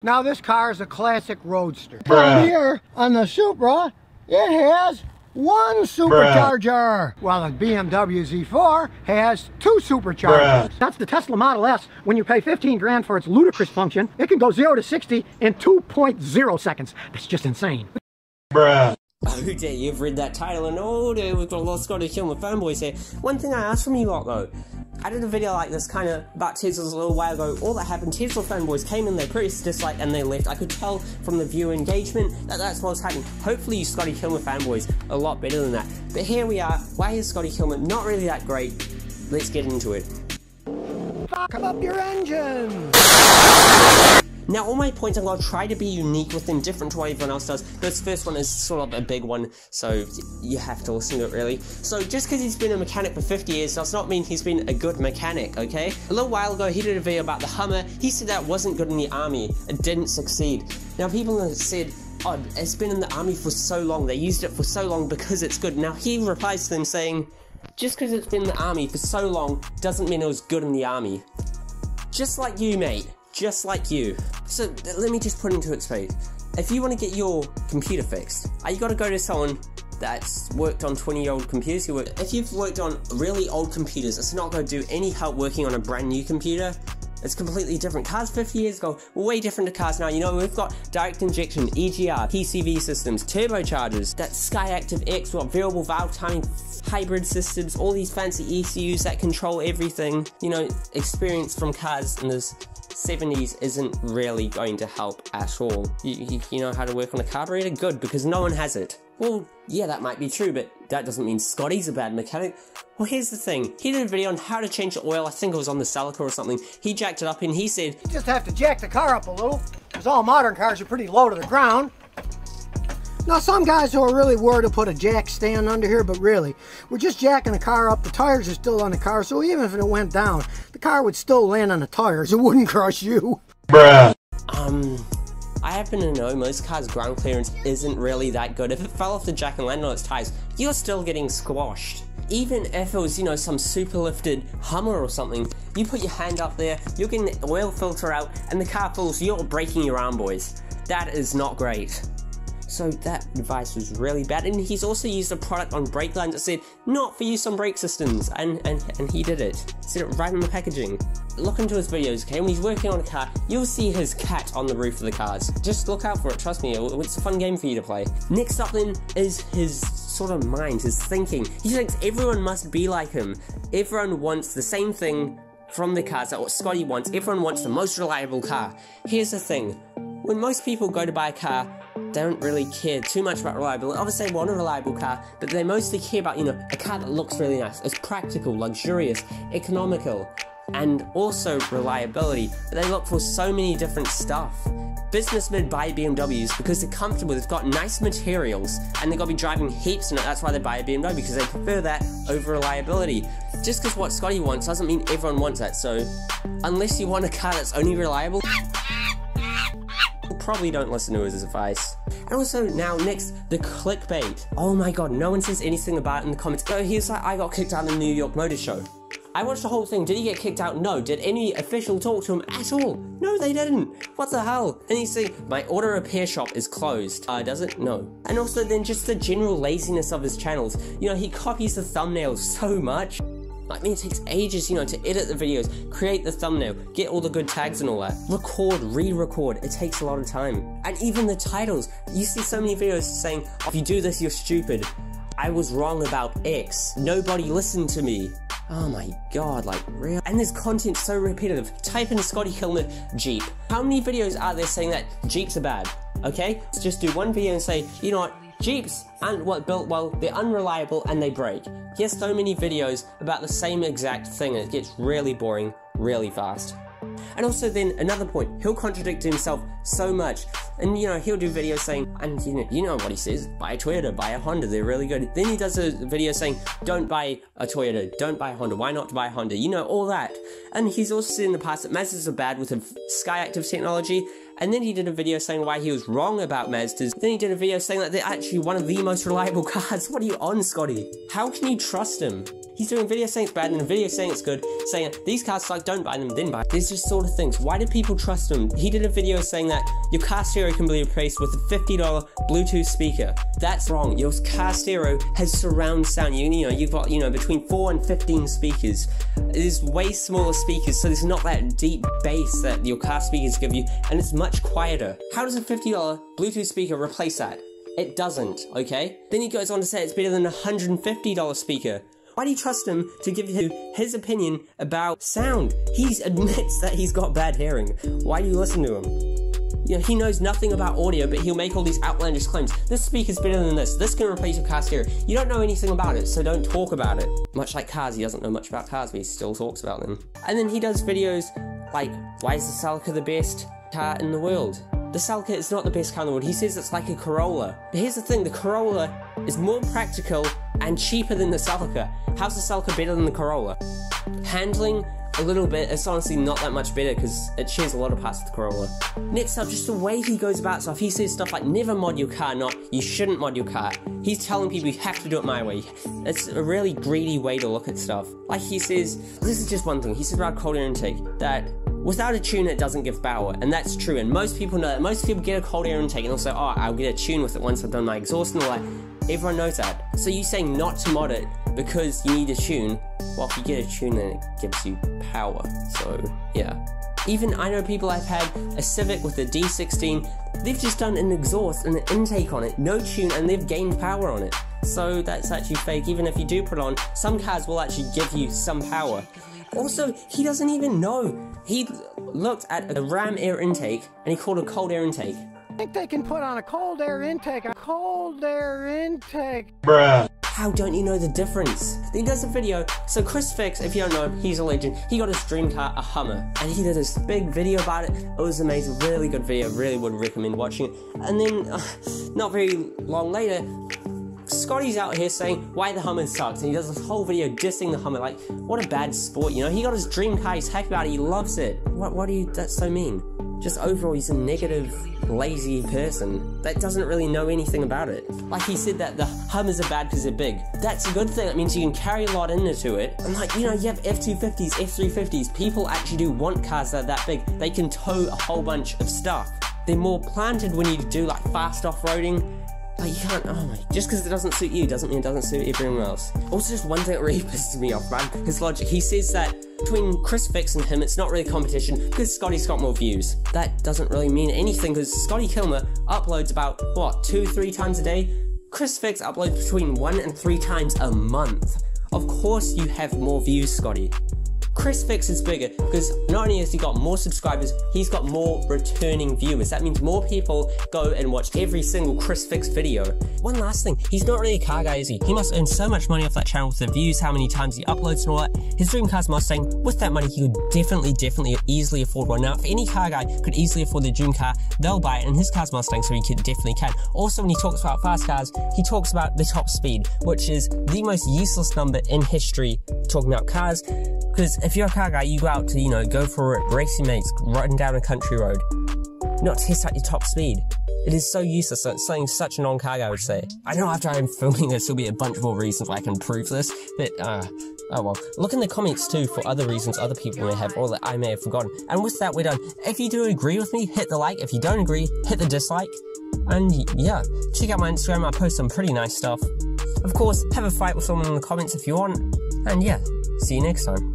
Now this car is a classic roadster. Bruh. Here on the Supra, it has one supercharger, while the BMW Z4 has two superchargers. That's the Tesla Model S. When you pay 15 grand for its ludicrous function, it can go 0 to 60 in 2.0 seconds. That's just insane. Bruh. Oh dear, you've read that title and oh dear, we've got a lot of Scotty Kilmer fanboys here. One thing I asked from you lot though, I did a video like this kind of about Teslas a little while ago. All that happened, Tesla fanboys came in, they pressed dislike and they left. I could tell from the viewer engagement that that's what was happening. Hopefully you Scotty Kilmer fanboys are a lot better than that. But here we are, why is Scotty Kilmer not really that great? Let's get into it. Fuck up your engine! Now all my points I'm going to try to be unique with them, different to what everyone else does. This first one is sort of a big one, so you have to listen to it really. So just because he's been a mechanic for 50 years does not mean he's been a good mechanic, okay? A little while ago he did a video about the Hummer. He said that wasn't good in the army, it didn't succeed. Now people have said, oh, it's been in the army for so long, they used it for so long because it's good. Now he replies to them saying, just because it's been in the army for so long doesn't mean it was good in the army. Just like you, mate. Just like you. So let me just put into its face. If you want to get your computer fixed, you got to go to someone that's worked on 20-year-old computers. If you've worked on really old computers, it's not going to do any help working on a brand new computer. It's completely different. Cars 50 years ago were way different to cars now. You know, we've got direct injection, EGR, PCV systems, turbochargers, that Skyactiv X, what variable valve timing, hybrid systems, all these fancy ECUs that control everything. You know, experience from cars in the 70s isn't really going to help at all. You know how to work on a carburetor? Good, because no one has it. Well, yeah, that might be true, but that doesn't mean Scotty's a bad mechanic. Well, here's the thing. He did a video on how to change the oil. I think it was on the Celica or something. He jacked it up and he said, you just have to jack the car up a little, because all modern cars are pretty low to the ground. Now, some guys who are really worried to put a jack stand under here, but really, we're just jacking the car up. The tires are still on the car, so even if it went down, the car would still land on the tires. It wouldn't crush you. Bruh. I happen to know most cars' ground clearance isn't really that good. If it fell off the jack and landed on its tires, you're still getting squashed. Even if it was, you know, some super lifted Hummer or something, you put your hand up there, you're getting the oil filter out, and the car falls, you're breaking your arm, boys. That is not great. So that advice was really bad, and he's also used a product on brake lines that said, not for use on brake systems, and he did it. Said it right in the packaging. Look into his videos, okay? When he's working on a car, you'll see his cat on the roof of the cars. Just look out for it, trust me, it's a fun game for you to play. Next up then is his sort of mind, his thinking. He thinks everyone must be like him. Everyone wants the same thing from the cars that what Scotty wants. Everyone wants the most reliable car. Here's the thing. When most people go to buy a car, they don't really care too much about reliability. Obviously they want a reliable car, but they mostly care about, you know, a car that looks really nice. It's practical, luxurious, economical, and also reliability. But they look for so many different stuff. Businessmen buy BMWs because they're comfortable, they've got nice materials, and they've got to be driving heaps in it. That's why they buy a BMW, because they prefer that over reliability. Just because what Scotty wants doesn't mean everyone wants that, so unless you want a car that's only reliable, probably don't listen to his advice. And also now next, the clickbait. Oh my god, no one says anything about it in the comments. Oh, here's like, I got kicked out of the New York Motor Show. I watched the whole thing. Did he get kicked out? No. Did any official talk to him at all? No, they didn't. What the hell? And he's saying, my auto repair shop is closed. Does it? No. And also then just the general laziness of his channels. You know, he copies the thumbnails so much. I mean, it takes ages, you know, to edit the videos, create the thumbnail, get all the good tags and all that. Record, re-record, it takes a lot of time. And even the titles. You see so many videos saying, oh, if you do this, you're stupid. I was wrong about X. Nobody listened to me. Oh my god, like, real? And this content's so repetitive. Type in Scotty Kilmer Jeep. How many videos are there saying that Jeeps are bad? Okay? Let's just do one video and say, you know what? Jeeps aren't built well, they're unreliable, and they break. Here's so many videos about the same exact thing, and it gets really boring really fast. And also then, another point, he'll contradict himself so much. And you know, he'll do videos saying, and you know what he says, buy a Toyota, buy a Honda, they're really good. Then he does a video saying, don't buy a Toyota, don't buy a Honda, why not buy a Honda? You know, all that. And he's also said in the past that Mazdas are bad with the Skyactiv technology. And then he did a video saying why he was wrong about Mazdas. Then he did a video saying that they're actually one of the most reliable cars. What are you on, Scotty? How can you trust him? He's doing a video saying it's bad and a video saying it's good, saying these cars suck, don't buy them, then buy them. These just sort of things. Why do people trust him? He did a video saying that your car stereo can be replaced with a $50 Bluetooth speaker. That's wrong. Your car stereo has surround sound. You've got, between 4 and 15 speakers. It is way smaller speakers, so there's not that deep bass that your car speakers give you, and it's much quieter. How does a $50 Bluetooth speaker replace that? It doesn't, okay? Then he goes on to say it's better than a $150 speaker. Why do you trust him to give you his opinion about sound? He admits that he's got bad hearing. Why do you listen to him? He knows nothing about audio, but he'll make all these outlandish claims. This speaker's better than this. This can replace your car stereo. You don't know anything about it, so don't talk about it. Much like cars, he doesn't know much about cars, but he still talks about them. And then he does videos like, why is the Celica the best car in the world? The Celica is not the best car in the world. He says it's like a Corolla. But here's the thing, the Corolla is more practical and cheaper than the Celica. How's the Celica better than the Corolla? Handling, a little bit. It's honestly not that much better because it shares a lot of parts with the Corolla. Next up, just the way he goes about stuff. He says stuff like, never mod your car, not you shouldn't mod your car. He's telling people you have to do it my way. It's a really greedy way to look at stuff. Like he says, this is just one thing. He says about cold air intake, that without a tune, it doesn't give power, and that's true, and most people know that. Most people get a cold air intake and they'll say, oh, I'll get a tune with it once I've done my exhaust and all that. Everyone knows that. So you saying not to mod it because you need a tune, well, if you get a tune, then it gives you power, so yeah. Even I know people have had a Civic with a D16, they've just done an exhaust and an intake on it, no tune, and they've gained power on it. So that's actually fake. Even if you do put it on, some cars will actually give you some power. Also, he doesn't even know. He looked at a ram air intake and he called it a cold air intake. I think they can put on a cold air intake. A cold air intake. Bruh. How don't you know the difference? Then he does a video. So Chris Fix, if you don't know, he's a legend. He got his dream car, a Hummer, and he did this big video about it. It was amazing, really good video. Really would recommend watching it. And then, not very long later, Scotty's out here saying why the Hummer sucks, and he does this whole video dissing the Hummer. Like, what a bad sport, he got his dream car, he's happy about it, he loves it. What do you, that's so mean. Just overall, he's a negative, lazy person that doesn't really know anything about it. Like he said that the Hummers are bad because they're big. That's a good thing, that means you can carry a lot into it. And like, you have F250s, F350s, people actually do want cars that are that big. They can tow a whole bunch of stuff. They're more planted when you do like fast off-roading. Like, you can't, oh my, just because it doesn't suit you doesn't mean it doesn't suit everyone else. Also, just one thing that really pisses me off, man, his logic. He says that between Chris Fix and him, it's not really competition because Scotty's got more views. That doesn't really mean anything because Scotty Kilmer uploads about, what, 2-3 times a day? Chris Fix uploads between 1 and 3 times a month. Of course you have more views, Scotty. Chris Fix is bigger because not only has he got more subscribers, he's got more returning viewers. That means more people go and watch every single Chris Fix video. One last thing, he's not really a car guy, is he? He must earn so much money off that channel with the views, how many times he uploads and all that. His dream car's Mustang. With that money, he could definitely easily afford one. Now, if any car guy could easily afford their dream car, they'll buy it, and his car's Mustang, so he definitely can. Also, when he talks about fast cars, he talks about the top speed, which is the most useless number in history talking about cars. Because if you're a car guy, you go out to, go for a racing mates, riding down a country road. Not test out your top speed. It is so useless, so it's something such a non-car guy would say. I know after I'm filming this, there'll be a bunch more reasons why I can prove this, but, oh well. Look in the comments too for other reasons other people may have, or that I may have forgotten. And with that, we're done. If you do agree with me, hit the like. If you don't agree, hit the dislike. And yeah, check out my Instagram, I post some pretty nice stuff. Of course, have a fight with someone in the comments if you want. And yeah, see you next time.